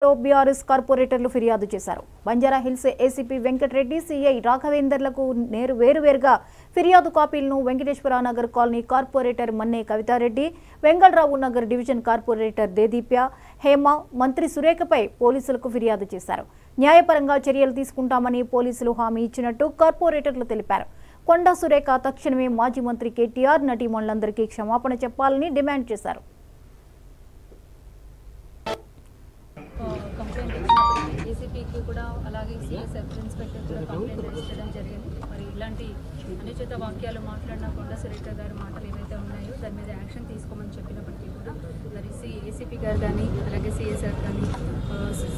BRS కార్పొరేటర్లు ఫిర్యాదు చేశారు. Banjara Hills ACP Venkata Reddy, CI రాఘవేందర్లకు వేరువేరుగా ఫిర్యాదు కాపీలను Venkateswara Nagar colony corporator Manne Kavitha Reddy, Vengalarao Nagar division corporator Dedeepya, Hema, మంత్రి సురేఖపై పోలీసులకు ఫిర్యాదు చేశారు. న్యాయపరంగా చర్యలు తీసుకుంటామని పోలీసులు హామీ ఇచ్చినట్టు కార్పొరేటర్లు తెలిపారు. కొండా సురేఖ తక్షణమే మాజీ మంత్రి కేటీఆర్, నటీమణులందరికీ క్షమాపణ చెప్పాలని డిమాండ్ చేశారు. కంప్లైంట్ ఇచ్చినప్పటికీ ఏసీపీకి కూడా అలాగే సీఎస్ సబ్ ఇన్స్పెక్టర్ కూడా కంప్లైంట్ రైజ్ చేయడం జరిగింది. మరి ఇలాంటి అనుచిత వాక్యాలు మాట్లాడినా కొండా సురేఖ గారి మాటలు ఏవైతే ఉన్నాయో దాని మీద యాక్షన్ తీసుకోమని చెప్పినప్పటికీ కూడా మరి ఏసీపీ గారు కానీ అలాగే సీఎస్ గారు కానీ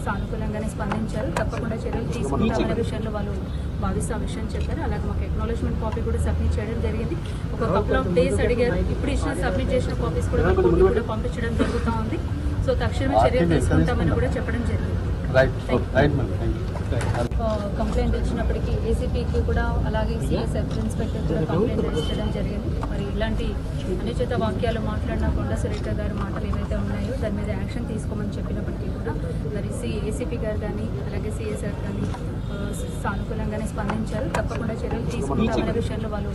సానుకూలంగానే స్పందించారు. తప్పకుండా చర్యలు తీసుకుంటామనే విషయంలో వాళ్ళు భావిస్తూ ఆ విషయం చెప్పారు. అలాగే మాకు అక్నాలెడ్జ్మెంట్ కాపీ కూడా సబ్మిట్ చేయడం జరిగింది. ఒక కపుల్ ఆఫ్ డేస్ అడిగారు. ఇప్పుడు ఇచ్చిన సబ్మిట్ చేసిన కాపీస్ కూడా కూడా పంపించడం జరుగుతూ ఉంది. సో తక్షణమే చర్యలు తీసుకుంటామని కూడా చెప్పడం జరిగింది. కంప్లైంట్ ఇచ్చినప్పటికీ ఏసీపీకి కూడా అలాగే సీఎస్ సబ్ ఇన్స్పెక్టర్ కూడా కంప్లైంట్ రైజ్ చేయడం జరిగింది. మరి ఇలాంటి అనుచిత వాక్యాలు మాట్లాడినా కొండా సురేఖ గారి మాటలు ఏవైతే ఉన్నాయో దాని మీద యాక్షన్ తీసుకోమని చెప్పినప్పటికీ కూడా మరి ఏసీపీ గారు కానీ అలాగే సీఎస్ గారు కానీ సానుకూలంగానే స్పందించారు. తప్పకుండా చర్యలు తీసుకుంటామనే విషయంలో వాళ్ళు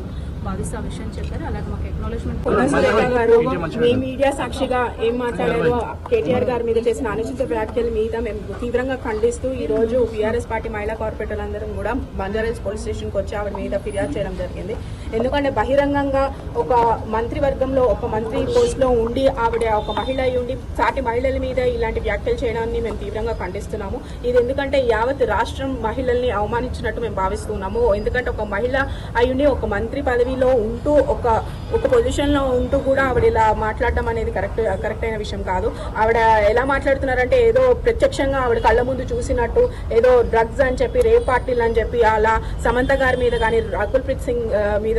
భావిస్తూ ఆ విషయం చెప్పారు. అలాగే మాకు అక్నాలెడ్జ్మెంట్ మీ మీడియా సాక్షిగా ఏం మాట్లాడారో కేటీఆర్ గారి మీద చేసిన అనుచిత వ్యాఖ్యల మీద మేము తీవ్రంగా ఖండిస్తూ ఈ రోజు బీఆర్ఎస్ పార్టీ మహిళా కార్పొరేటర్లందరం కూడా బంజారా హిల్స్ పోలీస్ స్టేషన్కి వచ్చి ఆవిడ మీద ఫిర్యాదు చేయడం జరిగింది. ఎందుకంటే బహిరంగంగా ఒక మంత్రివర్గంలో ఒక మంత్రి పోస్ట్లో ఉండి ఆవిడ ఒక మహిళ అయి ఉండి సాటి మహిళల మీద ఇలాంటి వ్యాఖ్యలు చేయడాన్ని మేము తీవ్రంగా ఖండిస్తున్నాము. ఇది ఎందుకంటే యావత్ రాష్ట్రం మహిళల్ని అవమానించినట్టు మేము భావిస్తున్నాము. ఎందుకంటే ఒక మహిళ అయ్యుండి ఒక మంత్రి పదవిలో ఉంటూ ఒక పొజిషన్లో ఉంటూ కూడా ఆవిడ ఇలా మాట్లాడడం అనేది కరెక్ట్ అయిన విషయం కాదు. ఆవిడ ఎలా మాట్లాడుతున్నారంటే ఏదో ప్రత్యక్షంగా ఆవిడ కళ్ళ ముందు చూసినట్టు ఏదో డ్రగ్స్ అని చెప్పి రేప్ పార్టీలు అని చెప్పి అలా సమంత గారి మీద కానీ రాకుల్ ప్రీత్ సింగ్ మీద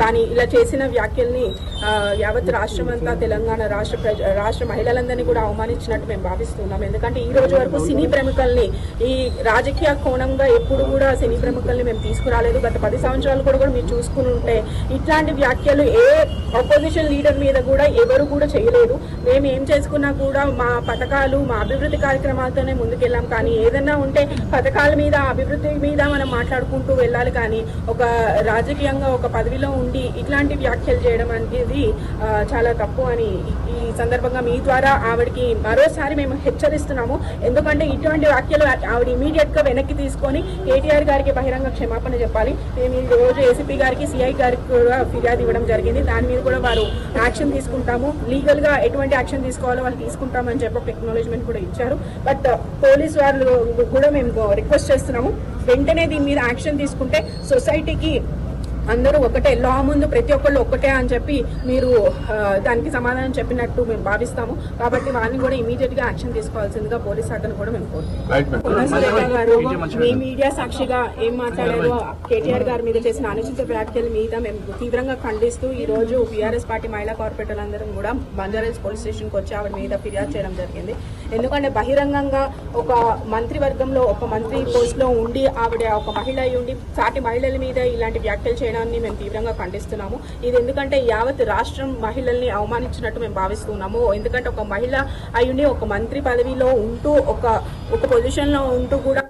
కానీ ఇలా చేసిన వ్యాఖ్యల్ని యావత్ రాష్ట్రం అంతా తెలంగాణ రాష్ట్ర మహిళలందరినీ కూడా అవమానించినట్టు మేము భావిస్తున్నాం. ఎందుకంటే ఈ రోజు వరకు సినీ ప్రముఖుల్ని ఈ రాజకీయ కోణంగా ఎప్పుడు కూడా సినీ ప్రముఖుల్ని మేము తీసుకురాలేదు. గత 10 సంవత్సరాలు కూడా మీరు చూసుకుని ఉంటే ఇట్లాంటి వ్యాఖ్యలు ఏ అపోజిషన్ లీడర్ మీద కూడా ఎవరు కూడా చేయలేదు. మేము ఏం చేసుకున్నా కూడా మా పథకాలు మా అభివృద్ధి కార్యక్రమాలతోనే ముందుకెళ్ళాం. కానీ ఏదన్నా ఉంటే పథకాల మీద అభివృద్ధి మీద మనం మాట్లాడుకుంటూ వెళ్ళాలి. కానీ ఒక రాజకీయంగా ఒక పదవిలో ఉండి ఇట్లాంటి వ్యాఖ్యలు చేయడం అనేది చాలా తప్పు అని ఈ సందర్భంగా మీ ద్వారా ఆవిడకి మరోసారి మేము హెచ్చరిస్తున్నాము. ఎందుకంటే ఇటువంటి వ్యాఖ్యలు ఆవిడ ఇమీడియట్ గా వెనక్కి తీసుకొని కేటీఆర్ గారికి బహిరంగ క్షమాపణ చెప్పాలి. మేము ఈ రోజు ఏసీపీ గారికి సిఐ గారికి కూడా ఫిర్యాదు ఇవ్వడం జరిగింది. దాని మీద కూడా వారు యాక్షన్ తీసుకుంటాము, లీగల్ గా ఎటువంటి యాక్షన్ తీసుకోవాలో వాళ్ళు తీసుకుంటామని చెప్పి అక్నాలెడ్జ్మెంట్ కూడా ఇచ్చారు. బట్ పోలీస్ వాళ్ళు కూడా మేము రిక్వెస్ట్ చేస్తున్నాము, వెంటనే దీని మీద యాక్షన్ తీసుకుంటే సొసైటీకి అందరూ ఒకటే, లా ముందు ప్రతి ఒక్కళ్ళు ఒక్కటే అని చెప్పి మీరు దానికి సమాధానం చెప్పినట్టు మేము భావిస్తాము. కాబట్టి వాళ్ళని కూడా ఇమీడియట్ గా యాక్షన్ తీసుకోవాల్సిందిగా పోలీస్ శాఖను కూడా మేము కోరుతున్నాం. మీ మీడియా సాక్షిగా ఏం మాట్లాడారో కేటీఆర్ గారి మీద చేసిన అనుచిత వ్యాఖ్యల మీద మేము తీవ్రంగా ఖండిస్తూ ఈ రోజు బీఆర్ఎస్ పార్టీ మహిళా కార్పొరేటర్లందరం కూడా బంజారా హిల్స్ పోలీస్ స్టేషన్కి వచ్చి ఆవిడ మీద ఫిర్యాదు చేయడం జరిగింది. ఎందుకంటే బహిరంగంగా ఒక మంత్రివర్గంలో ఒక మంత్రి పోస్ట్లో ఉండి ఆవిడ ఒక మహిళ అయి ఉండి సాటి మహిళల మీద ఇలాంటి వ్యాఖ్యలు చేయడాన్ని మేము తీవ్రంగా ఖండిస్తున్నాము. ఇది ఎందుకంటే యావత్ రాష్ట్రం మహిళల్ని అవమానించినట్టు మేము భావిస్తున్నాము. ఎందుకంటే ఒక మహిళ అయ్యుండి ఒక మంత్రి పదవిలో ఉంటూ ఒక పొజిషన్లో ఉంటూ కూడా